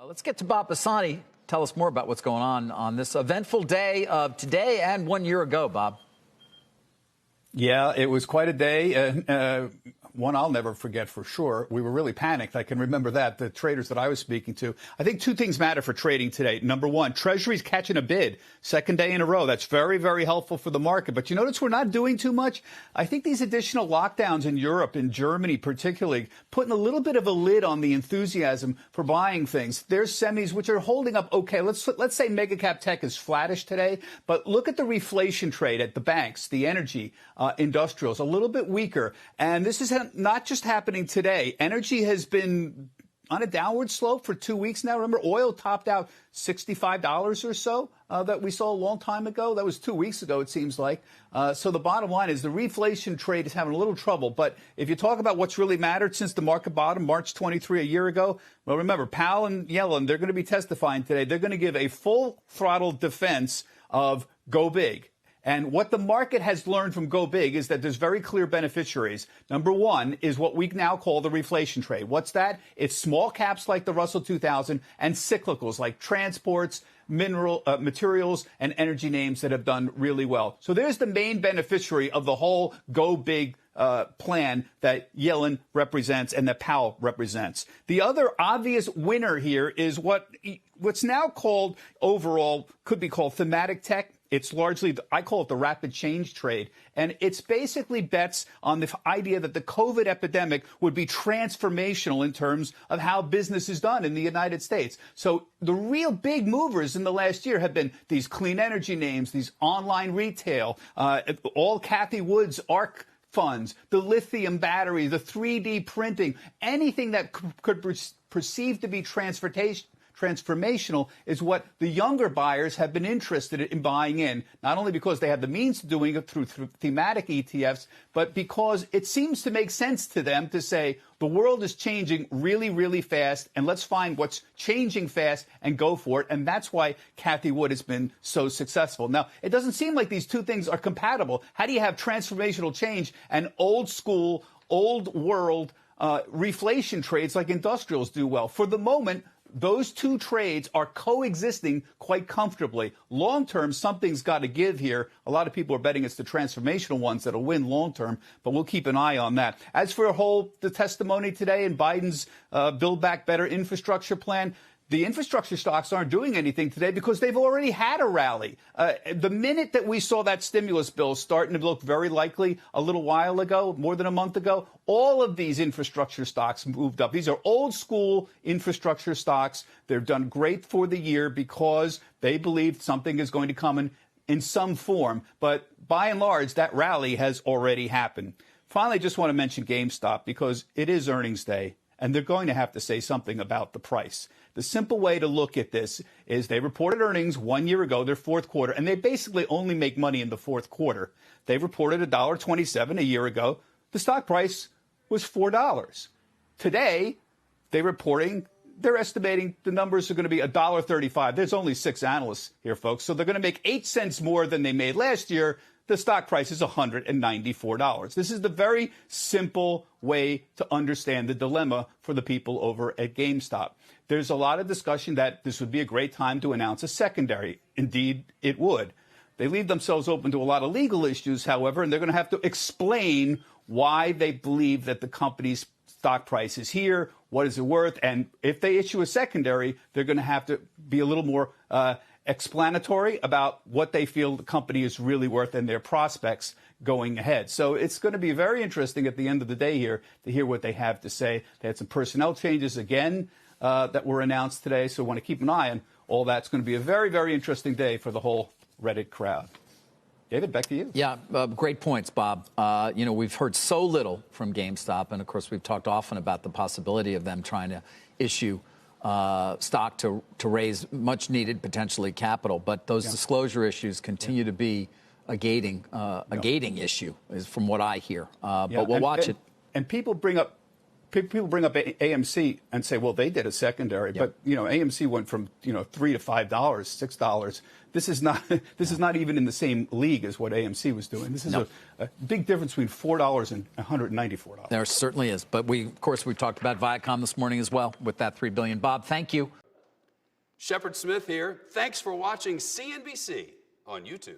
Let's get to Bob Pisani. Tell us more about what's going on this eventful day of today and 1 year ago, Bob. Yeah, it was quite a day. One I'll never forget for sure. We were really panicked. I can remember that, the traders that I was speaking to. I think two things matter for trading today. Number one, Treasury's catching a bid. Second day in a row. That's very, very helpful for the market. But you notice we're not doing too much? I think these additional lockdowns in Europe, in Germany particularly, putting a little bit of a lid on the enthusiasm for buying things. There's semis which are holding up okay. Let's say mega cap tech is flattish today, but look at the reflation trade at the banks, the energy, industrials, a little bit weaker. And this is not just happening today. Energy has been on a downward slope for 2 weeks now. Remember, oil topped out $65 or so that we saw a long time ago. That was 2 weeks ago, it seems like. So the bottom line is the reflation trade is having a little trouble. But if you talk about what's really mattered since the market bottom, March 23, a year ago, well, remember, Powell and Yellen, they're going to be testifying today. They're going to give a full throttle defense of go big. And what the market has learned from Go Big is that there's very clear beneficiaries. Number one is what we now call the reflation trade. What's that? It's small caps like the Russell 2000 and cyclicals like transports, materials, and energy names that have done really well. So there's the main beneficiary of the whole Go Big plan that Yellen represents and that Powell represents. The other obvious winner here is what's now called overall, could be called thematic tech. It's largely, I call it the rapid change trade. And it's basically bets on the idea that the COVID epidemic would be transformational in terms of how business is done in the United States. So the real big movers in the last year have been these clean energy names, these online retail, all Cathie Wood's ARC funds, the lithium battery, the 3D printing, anything that could perceive to be transformational is what the younger buyers have been interested in buying in, not only because they have the means of doing it through thematic ETFs, but because it seems to make sense to them to say the world is changing really, really fast, and let's find what's changing fast and go for it. And that's why Cathie Wood has been so successful. Now, it doesn't seem like these two things are compatible. How do you have transformational change and old school, old world reflation trades like industrials do well? For the moment, those two trades are coexisting quite comfortably. Long term, something's got to give here. A lot of people are betting it's the transformational ones that'll win long term, but we'll keep an eye on that. As for the testimony today in Biden's Build Back Better infrastructure plan, the infrastructure stocks aren't doing anything today because they've already had a rally. The minute that we saw that stimulus bill starting to look very likely a little while ago, more than a month ago, all of these infrastructure stocks moved up. These are old school infrastructure stocks. They've done great for the year because they believe something is going to come in some form. But by and large, that rally has already happened. Finally, I just want to mention GameStop because it is earnings day, and they're going to have to say something about the price. The simple way to look at this is they reported earnings 1 year ago, their fourth quarter, and they basically only make money in the fourth quarter. They reported $1.27 a year ago. The stock price was $4. Today, they're estimating the numbers are going to be $1.35. There's only 6 analysts here, folks. So they're going to make 8 cents more than they made last year. The stock price is $194. This is the very simple way to understand the dilemma for the people over at GameStop. There's a lot of discussion that this would be a great time to announce a secondary. Indeed, it would. They leave themselves open to a lot of legal issues, however, and they're going to have to explain why they believe that the company's stock price is here, what is it worth, and if they issue a secondary, they're going to have to be a little more explanatory about what they feel the company is really worth and their prospects going ahead. So it's going to be very interesting at the end of the day here to hear what they have to say. They had some personnel changes again that were announced today, so we want to keep an eye on all that. It's going to be a very, very interesting day for the whole Reddit crowd. David, back to you. Yeah, great points, Bob. We've heard so little from GameStop, and of course we've talked often about the possibility of them trying to issue stock to raise much needed potentially capital, but those disclosure issues continue to be a gating issue, is from what I hear. But we'll watch it. And people bring up AMC and say, well, they did a secondary, but AMC went from $3 to $5, $6. This is not even in the same league as what AMC was doing. This is a big difference between $4 and $194. There certainly is. But of course, we've talked about Viacom this morning as well with that $3 billion. Bob, thank you. Shepard Smith here. Thanks for watching CNBC on YouTube.